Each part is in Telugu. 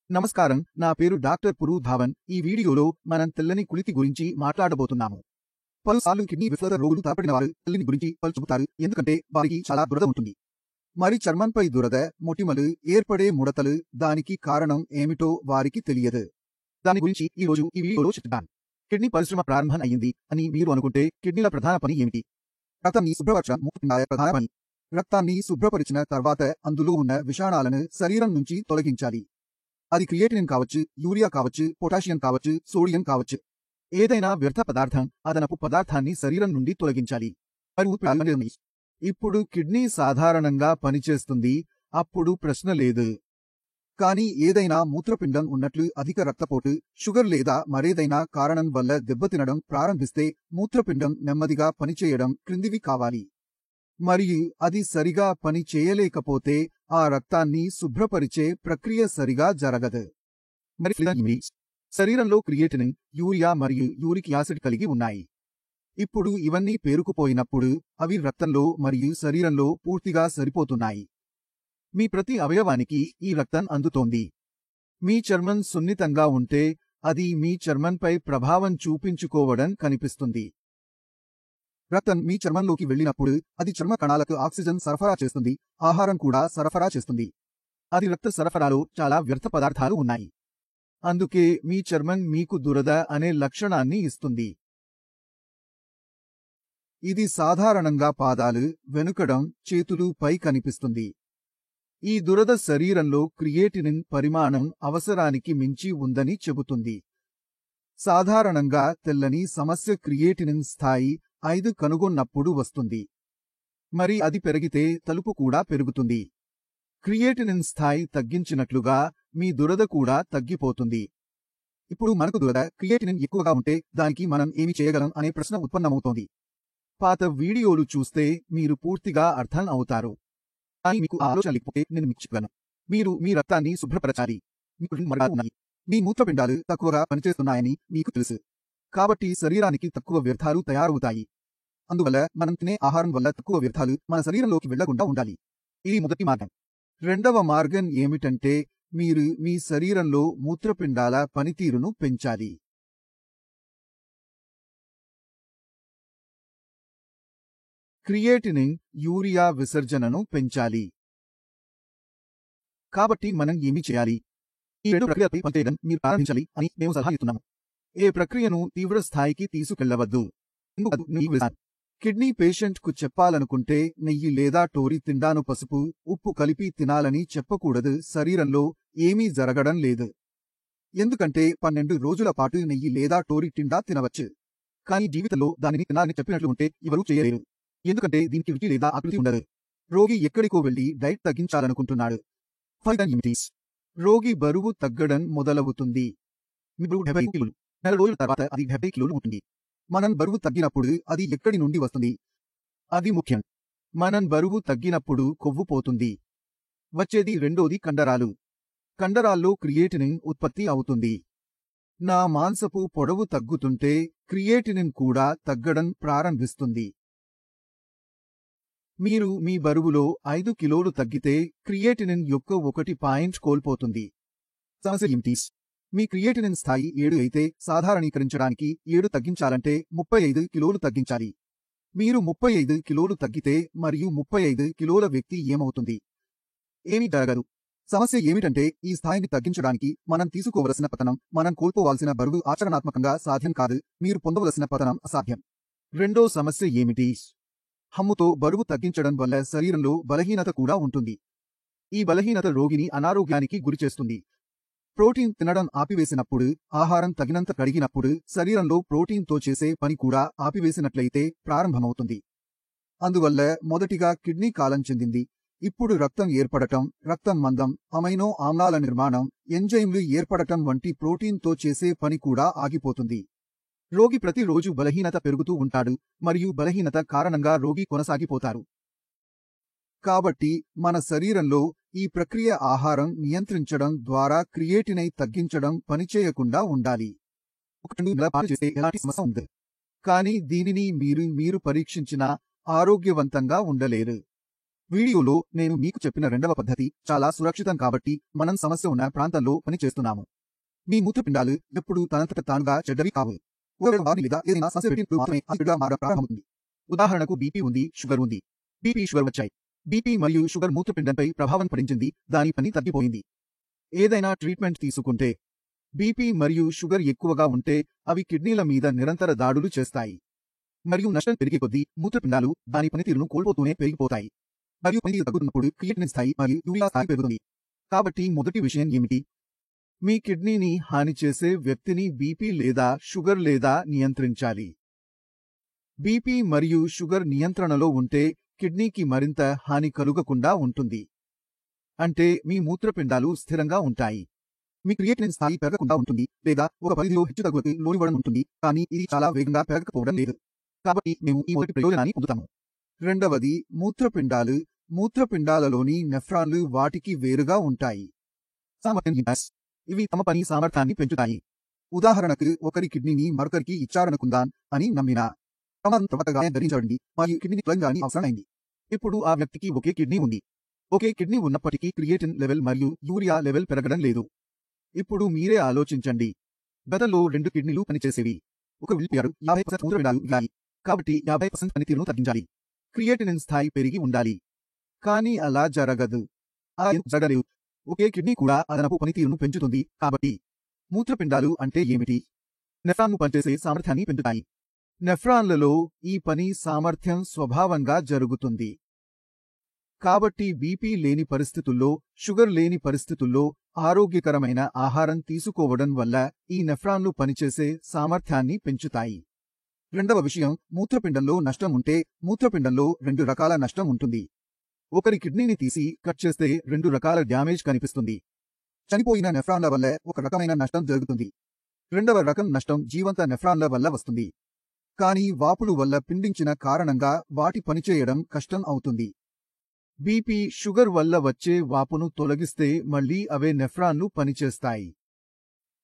నమస్కారం, నా పేరు డాక్టర్ పురు ధావన్. ఈ వీడియోలో మనం తెల్లని కుళితి గురించి మాట్లాడబోతున్నాము. పలుసార్లు కిడ్నీ విఫలత రోగులు తలపడిన వారు తెల్లని గురించి చెబుతారు, ఎందుకంటే వారికి చాలా దురద ఉంటుంది. మరి చర్మంపై దురద, మొటిమలు, ఏర్పడే ముడతలు, దానికి కారణం ఏమిటో వారికి తెలియదు. దాని గురించి ఈ రోజు ఈ వీడియోలో చెప్తాను. కిడ్నీ పరిశ్రమ ప్రారంభం అయ్యింది అని మీరు అనుకుంటే కిడ్నీల ప్రధాన పని ఏమిటి? రక్తాన్ని శుభ్రపరచడం మూత్రపిండాల ప్రధాన పని. రక్తాన్ని శుభ్రపరిచిన తర్వాత అందులో ఉన్న విషాణాలను శరీరం నుంచి తొలగించాలి. అది క్రియేటినిన్ కావచ్చు, యూరియా కావచ్చు, పొటాషియం కావచ్చు, సోడియం కావచ్చు. ఏదైనా వ్యర్థ పదార్థం, అదనపు పదార్థాన్ని శరీరం నుండి తొలగించాలి. ఇప్పుడు కిడ్నీ సాధారణంగా పనిచేస్తుంది, అప్పుడు ప్రశ్న లేదు. కానీ ఏదైనా మూత్రపిండం ఉన్నట్లు అధిక రక్తపోటు, షుగర్ లేదా మరేదైనా కారణం వల్ల దెబ్బతినడం ప్రారంభిస్తే మూత్రపిండం నెమ్మదిగా పనిచేయడం క్రిందివి కావాలి. మరియు అది సరిగా పని చేయలేకపోతే ఆ రక్తాన్ని శుభ్రపరిచే ప్రక్రియ సరిగా జరగదు. మరి శరీరంలో క్రియేటినిన్, యూరియా మరియు యూరిక్ యాసిడ్ కలిగి ఉన్నాయి. ఇప్పుడు ఇవన్నీ పేరుకుపోయినప్పుడు అవి రక్తంలో మరియు శరీరంలో పూర్తిగా సరిపోతున్నాయి. మీ ప్రతి అవయవానికి ఈ రక్తం అందుతోంది. మీ చర్మం సున్నితంగా ఉంటే అది మీ చర్మంపై ప్రభావం చూపించుకోవడం కనిపిస్తుంది. రక్తం మీ చర్మంలోకి వెళ్ళినప్పుడు అది చర్మ కణాలకు ఆక్సిజన్ సరఫరా చేస్తుంది, ఆహారం కూడా సరఫరా చేస్తుంది. అది రక్త సరఫరాలో చాలా వ్యర్థ పదార్థాలు ఉన్నాయి. అందుకే మీ చర్మం మీకు దురద అనే లక్షణాన్ని ఇస్తుంది. ఇది సాధారణంగా పాదాలు, వెనుకడం, చేతులు పై కనిపిస్తుంది. ఈ దురద శరీరంలో క్రియేటినిన్ పరిమాణం అవసరానికి మించి ఉందని చెబుతుంది. సాధారణంగా తెల్లని సమస్య క్రియేటినిన్ స్థాయి 5 కనుగొన్నప్పుడు వస్తుంది. మరి అది పెరిగితే తలుపు కూడా పెరుగుతుంది. క్రియేటినిన్ స్థాయి తగ్గించినట్లుగా మీ దురద కూడా తగ్గిపోతుంది. ఇప్పుడు మనకు దురద, క్రియేటినిన్ ఎక్కువగా ఉంటే దానికి మనం ఏమి చేయగలం అనే ప్రశ్న ఉత్పన్నమవుతోంది. పాత వీడియోలు చూస్తే మీరు పూర్తిగా అర్థం అవుతారు. కానీ మీకు ఆ ఆలోచన లేకపోతే నేను మీకు చెప్పగలను. మీరు మీ రక్తాన్ని శుభ్రపరచాలి. మీకు మార్గాలు ఉన్నాయి. మీ మూత్రపిండాలు తక్కువగా పనిచేస్తున్నాయని మీకు తెలుసు. కాబట్టి శరీరానికి తక్కువ వ్యర్థాలు తయారవుతాయి. అందువల్ల మనం తినే ఆహారం వల్ల తక్కువ వ్యర్థాలు మన శరీరంలోకి వెళ్లకుండా ఉండాలి. ఇది మొదటి మార్గం. రెండవ మార్గం ఏమిటంటే మీరు మీ శరీరంలో మూత్రపిండాల పనితీరును పెంచాలి. క్రియేటినిన్, యూరియా విసర్జనను పెంచాలి. కాబట్టి మనం ఏమి చేయాలి? ఈ 2 ప్రక్రియలపై పనిచేయడం మీరు ప్రారంభించాలి అని మేము సలహా ఇస్తున్నాము. ఏ ప్రక్రియను తీవ్ర స్థాయికి తీసుకెళ్లవద్దు. కిడ్నీ పేషెంట్కు చెప్పాలనుకుంటే నెయ్యి లేదా టోరీ తిండాను పసుపు, ఉప్పు కలిపి తినాలని చెప్పకూడదు. శరీరంలో ఏమీ జరగడం లేదు. ఎందుకంటే 12 రోజుల పాటు నెయ్యి లేదా టోరీ తిండా తినవచ్చు. కానీ జీవితంలో దానిని తినాలని చెప్పినట్లు ఉంటే ఎవరూ చేయలేరు. ఎందుకంటే దీనికి రుచి లేదా ఆకృతి ఉండదు. రోగి ఎక్కడికో వెళ్లి డైట్ తగ్గించాలనుకుంటున్నాడు. ఫలితం ఏమిటి? రోగి బరువు తగ్గడం మొదలవుతుంది. మీ బరువు 70 కిలోలు. 4 రోజుల తర్వాత అది 70 కిలోలు ఉంటుంది. మనం బరువు తగ్గినప్పుడు అది ఎక్కడి నుండి వస్తుంది? అది ముఖ్యం. మనం బరువు తగ్గినప్పుడు కొవ్వు పోతుంది. వచ్చేది రెండోది కండరాలు. కండరాల్లో క్రియేటినిన్ ఉత్పత్తి అవుతుంది. నా మాంసపు పొడవు తగ్గుతుంటే క్రియేటినిన్ కూడా తగ్గడం ప్రారంభిస్తుంది. మీరు మీ బరువులో 5 కిలోలు తగ్గితే క్రియేటినిన్ యొక్క 1 పాయింట్ కోల్పోతుంది. సమస్య ఏమిటి? మీ క్రియేటినిన్ స్థాయి 7 అయితే సాధారణీకరించడానికి 7 తగ్గించాలంటే 35 కిలోలు తగ్గించాలి. మీరు 35 కిలోలు తగ్గితే మరియు 35 కిలోల వ్యక్తి ఏమవుతుంది? ఏమీ జరగదు. సమస్య ఏమిటంటే ఈ స్థాయిని తగ్గించడానికి మనం తీసుకోవలసిన పతనం, మనం కోల్పోవాల్సిన బరువు ఆచరణాత్మకంగా సాధ్యం కాదు. మీరు పొందవలసిన పతనం అసాధ్యం. రెండో సమస్య ఏమిటి? హమ్ముతో బరువు తగ్గించడం వల్ల శరీరంలో బలహీనత కూడా ఉంటుంది. ఈ బలహీనత రోగిని అనారోగ్యానికి గురిచేస్తుంది. ప్రోటీన్ తినడం ఆపివేసినప్పుడు, ఆహారం తగినంత కడిగినప్పుడు శరీరంలో ప్రోటీన్తో చేసే పని కూడా ఆపివేసినట్లయితే ప్రారంభమవుతుంది. అందువల్ల మొదటిగా కిడ్నీ కాలం చెందింది. ఇప్పుడు రక్తం ఏర్పడటం, రక్తం మందం, అమైనో ఆమ్లాల నిర్మాణం, ఎంజైమ్లు ఏర్పడటం వంటి ప్రోటీన్తో చేసే పని కూడా ఆగిపోతుంది. రోగి ప్రతిరోజు బలహీనత పెరుగుతూ ఉంటాడు మరియు బలహీనత కారణంగా రోగి కొనసాగిపోతారు. కాబట్టి మన శరీరంలో ఈ ప్రక్రియ ఆహారం నియంత్రించడం ద్వారా క్రియేటినై తగ్గించడం పనిచేయకుండా ఉండాలి. 1-2 నెలల పాటు చేస్తే ఎలాంటి సమస్య ఉండదు. కానీ దీనిని మీరు పరీక్షించినా ఆరోగ్యవంతంగా ఉండలేరు. వీడియోలో నేను మీకు చెప్పిన రెండవ పద్ధతి చాలా సురక్షితం కాబట్టి మనం సమస్య ఉన్న ప్రాంతంలో పని చేస్తున్నాము. మీ మూత్రపిండాలు ఎప్పుడూ తనంతట తానుగా చెడ్డవి కావు. ఒకవేళ వారిని లేదా ఏదైనా సమస్య పెట్టినప్పుడు మాత్రమే అది చెడుగా మారడం ప్రారంభమవుతుంది. ఉదాహరణకు బీపీ ఉంది, షుగర్ ఉంది. బీపీ, షుగర్ వచ్చాయి. బీపీ మరియు షుగర్ మూత్రపిండంపై ప్రభావం పడించింది, దాని పని తగ్గిపోయింది. ఏదైనా ట్రీట్మెంట్ తీసుకుంటే బీపీ మరియు షుగర్ ఎక్కువగా ఉంటే అవి కిడ్నీల మీద నిరంతర దాడులు చేస్తాయి. మరియు నష్టం పెరిగే కొద్దీ మూత్రపిండాలు దాని పనితీరును కోల్పోతూనే పెరిగిపోతాయి. మరియు పనితీరు తగ్గుతున్నప్పుడు క్రియేటినిన్ స్థాయి మరియు యూరియా స్థాయి పెరుగుతుంది. కాబట్టి మొదటి విషయం ఏమిటి? మీ కిడ్నీని హాని చేసే వ్యక్తిని బీపీ లేదా షుగర్ లేదా నియంత్రించాలి. బీపీ మరియు షుగర్ నియంత్రణలో ఉంటే కిడ్నీకి మరింత హాని కలుగకుండా ఉంటుంది. అంటే మీ మూత్రపిండాలు స్థిరంగా ఉంటాయి. మీ క్రియేటినిన్ స్థాయి పెరగకుండా ఉంటుంది లేదా ఒక పరిధిలో హెచ్చుతగ్గులకు లోనివ్వడం ఉంటుంది, కానీ ఇది చాలా వేగంగా పెరగకపోవడం లేదు. కాబట్టి మేము ఈ మొదటి ప్రయోజనాన్ని పొందుతాము. రెండవది మూత్రపిండాలు. మూత్రపిండాలలోని నెఫ్రాన్లు వాటికి వేరుగా ఉంటాయి. సామర్థ్యం ఇంపాస్. ఇవి తమ పని సామర్థ్యాన్ని పెంచుతాయి. ఉదాహరణకు ఒకరి కిడ్నీని మరొకరికి ఇచ్చారనుకుందాం అని నమ్మినా ప్రమాదం తర్వాత గాయం ధరించబడింది మరియు కిడ్నీని తొలగించాలని అవసరమైంది. ఇప్పుడు ఆ వ్యక్తికి ఒకే కిడ్నీ ఉంది. ఒకే కిడ్నీ ఉన్నప్పటికీ క్రియేటిన్ లెవెల్ మరియు యూరియా లెవెల్ పెరగడం లేదు. ఇప్పుడు మీరే ఆలోచించండి. గతంలో 2 కిడ్నీలు పనిచేసేవి. ఒక వెళ్ళిపోయారు, 50% మూత్రపిండాలు మిగిలాయి. కాబట్టి 50% పనితీరును తగ్గించాలి. క్రియేటినిన్ స్థాయి పెరిగి ఉండాలి. కానీ అలా జరగదు. అలా ఎందుకు జరగలేదు? ఒకే కిడ్నీ కూడా అదనపు పనితీరును పెంచుతుంది. కాబట్టి మూత్రపిండాలు అంటే ఏమిటి? నెఫ్రాన్ను పనిచేసే సామర్థ్యాన్ని పెంచుతాయి. నెఫ్రాన్లలో ఈ పని సామర్థ్యం స్వభావంగా జరుగుతుంది. కాబట్టి బీపీ లేని పరిస్థితుల్లో, షుగర్ లేని పరిస్థితుల్లో ఆరోగ్యకరమైన ఆహారం తీసుకోవడం వల్ల ఈ నెఫ్రాన్లు పనిచేసే సామర్థ్యాన్ని పెంచుతాయి. రెండవ విషయం, మూత్రపిండంలో నష్టం ఉంటే మూత్రపిండంలో 2 రకాల నష్టం ఉంటుంది. ఒకరి కిడ్నీని తీసి కట్ చేస్తే 2 రకాల డ్యామేజ్ కనిపిస్తుంది. చనిపోయిన నెఫ్రాన్ల వల్ల ఒక రకమైన నష్టం జరుగుతుంది. రెండవ రకం నష్టం జీవంత నెఫ్రాన్ల వల్ల వస్తుంది. కానీ వాపులు వల్ల పిండించిన కారణంగా వాటి పనిచేయడం కష్టం అవుతుంది. బీపీ, షుగర్ వల్ల వచ్చే వాపును తొలగిస్తే మళ్లీ అవే నెఫ్రాన్లు పనిచేస్తాయి.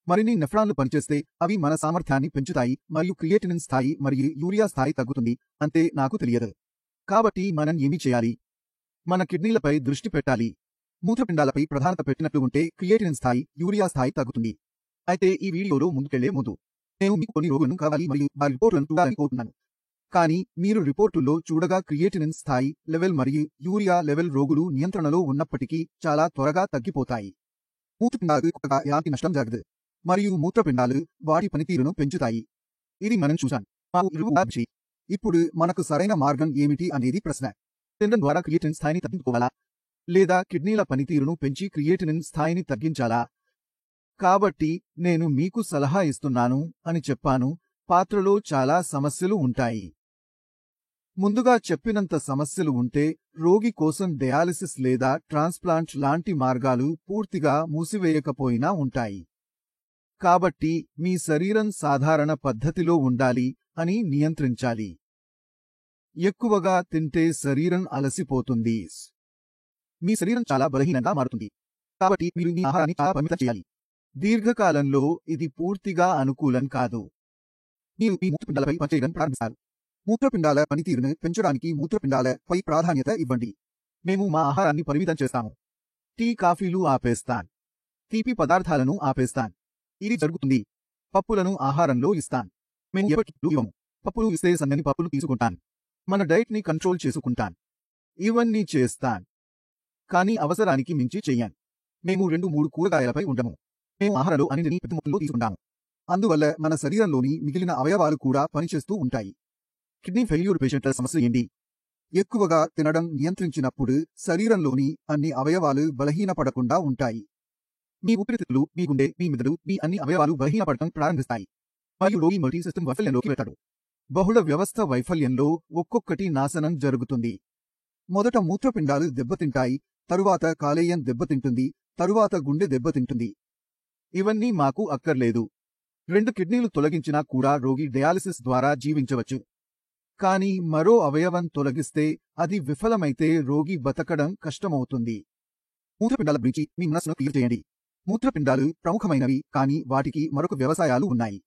మరిన్ని నెఫ్రాన్లు పనిచేస్తే అవి మన సామర్థ్యాన్ని పెంచుతాయి మరియు క్రియేటినిన్ స్థాయి మరియు యూరియా స్థాయి తగ్గుతుంది. అంతే, నాకు తెలియదు. కాబట్టి మనం ఏమి చేయాలి? మన కిడ్నీలపై దృష్టి పెట్టాలి. మూత్రపిండాలపై ప్రధానత పెట్టినట్లు ఉంటే క్రియేటినిన్ స్థాయి, యూరియా స్థాయి తగ్గుతుంది. అయితే ఈ వీడియోలో ముందుకెళ్లే ముందు నేను మీకు కొన్ని రోగులను కావాలి మరియు వారి రిపోర్టులను చూడాలని కోరుతున్నాను. కానీ మీరు రిపోర్టుల్లో చూడగా క్రియేటినిన్ స్థాయి, లెవెల్ మరియు యూరియా లెవెల్ రోగులు నియంత్రణలో ఉన్నప్పటికీ చాలా త్వరగా తగ్గిపోతాయి. మూత్రపిండాలకు కొత్తగా ఎలాంటి నష్టం జరగదు మరియు మూత్రపిండాలు వాటి పనితీరును పెంచుతాయి. ఇది మనం చూశాం. ఇప్పుడు మనకు సరైన మార్గం ఏమిటి అనేది ప్రశ్న. తినడం ద్వారా క్రియేటినిన్ స్థాయిని తగ్గించుకోవాలా లేదా కిడ్నీల పనితీరును పెంచి క్రియేటినిన్ స్థాయిని తగ్గించాలా? కాబట్టి నేను మీకు సలహా ఇస్తున్నాను అని చెప్పాను. పాత్రలో చాలా సమస్యలు ఉంటాయి. ముందుగా చెప్పినంత సమస్యలు ఉంటే రోగి కోసం డయాలిసిస్ లేదా ట్రాన్స్ప్లాంట్ లాంటి మార్గాలు పూర్తిగా మూసివేయకపోయినా ఉంటాయి. కాబట్టి మీ శరీరం సాధారణ పద్ధతిలో ఉండాలి అని నియంత్రించాలి. ఎక్కువగా తింటే శరీరం అలసిపోతుంది. మీ శరీరం చాలా బలహీనంగా మారుతుంది. కాబట్టి మీరు మీ ఆహారాన్ని చాలా పరిమితం చేయాలి. దీర్ఘకాలంలో ఇది పూర్తిగా అనుకూలం కాదు. మీరు మీ మూత్రపిండాలపై పనిచేయడం ప్రారంభిస్తారు. మూత్రపిండాల పనితీరును పెంచడానికి మూత్రపిండాలపై ప్రాధాన్యత ఇవ్వండి. మేము మా ఆహారాన్ని పరిమితం చేస్తాము. టీ, కాఫీలు ఆపేస్తాం. తీపి పదార్థాలను ఆపేస్తాం. ఇది జరుగుతుంది. పప్పులను ఆహారంలో ఇస్తాం. మేము ఎప్పటికీ ఇవ్వము. పప్పులు ఇస్తే సన్నని పప్పులు తీసుకుంటాం. మన డైట్ ని కంట్రోల్ చేసుకుంటాం. ఇవన్నీ చేస్తాం. కానీ అవసరానికి మించి చెయ్యం. మేము 2-3 కూరగాయలపై ఉండము. మేము ఆహారంలో అన్నింటినీ పెద్ద మొత్తంలో తీసుకుంటాము. అందువల్ల మన శరీరంలోని మిగిలిన అవయవాలు కూడా పనిచేస్తూ ఉంటాయి. కిడ్నీ ఫెయిల్యూర్ పేషెంట్ల సమస్య ఏంటి? ఎక్కువగా తినడం నియంత్రించినప్పుడు శరీరంలోని అన్ని అవయవాలు బలహీనపడకుండా ఉంటాయి. మీ ఊపిరితిత్తులు, మీ గుండె, మీ మెదడు, మీ అన్ని అవయవాలు బలహీనపడటం ప్రారంభిస్తాయి. మరియు రోగి మల్టీ సిస్టమ్ వైఫల్యంలోకి వెళ్తాడు. బహుళ వ్యవస్థ వైఫల్యంలో ఒక్కొక్కటి నాశనం జరుగుతుంది. మొదట మూత్రపిండాలు దెబ్బతింటాయి, తరువాత కాలేయం దెబ్బతింటుంది, తరువాత గుండె దెబ్బతింటుంది. ఇవన్నీ మాకు అక్కర్లేదు. 2 కిడ్నీలు తొలగించినా కూడా రోగి డయాలిసిస్ ద్వారా జీవించవచ్చు. కానీ మరో అవయవం తొలగిస్తే అది విఫలమైతే రోగి బతకడం కష్టమవుతుంది. మూత్రపిండాల గురించి మీ మనస్సును క్లియర్ చేయండి. మూత్రపిండాలు ప్రముఖమైనవి, కానీ వాటికి మరొక వ్యవసాయాలు ఉన్నాయి.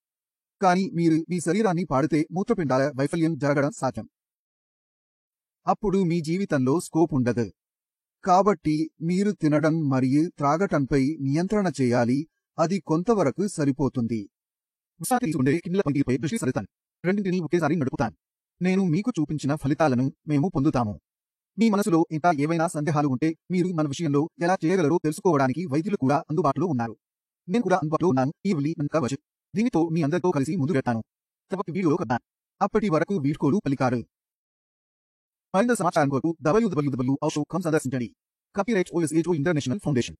కానీ మీరు మీ శరీరాన్ని పాడితే మూత్రపిండాల వైఫల్యం జరగడం సాధ్యం. అప్పుడు మీ జీవితంలో స్కోప్ ఉండదు. కాబట్టి మీరు తినడం మరియు త్రాగటంపై నియంత్రణ చేయాలి. అది కొంతవరకు సరిపోతుంది. విశ్రాంతి తీసుకుంటే కిడ్నీల పనితీరుపై దృష్టి సారిస్తాను. రెండింటినీ ఒకేసారి నడుపుతాను. నేను మీకు చూపించిన ఫలితాలను మేము పొందుతాము. మీ మనసులో ఇంకా ఏవైనా సందేహాలు ఉంటే మీరు మన విషయంలో ఎలా చేయగలరో తెలుసుకోవడానికి వైద్యులు కూడా అందుబాటులో ఉన్నారు. నేను కూడా అందుబాటులో ఉన్నాను. ఈ వెళ్ళి వచ్చు. దీనితో మీ అందరితో కలిసి ముందు వెళ్తాను. తప్పక వీడియోలో కద్దాం. అప్పటి వరకు వీడ్కోలు పలికారు. మరింత సమాచారం కొరకు www.auto.com సందర్శించండి. Copyright OSHO international foundation.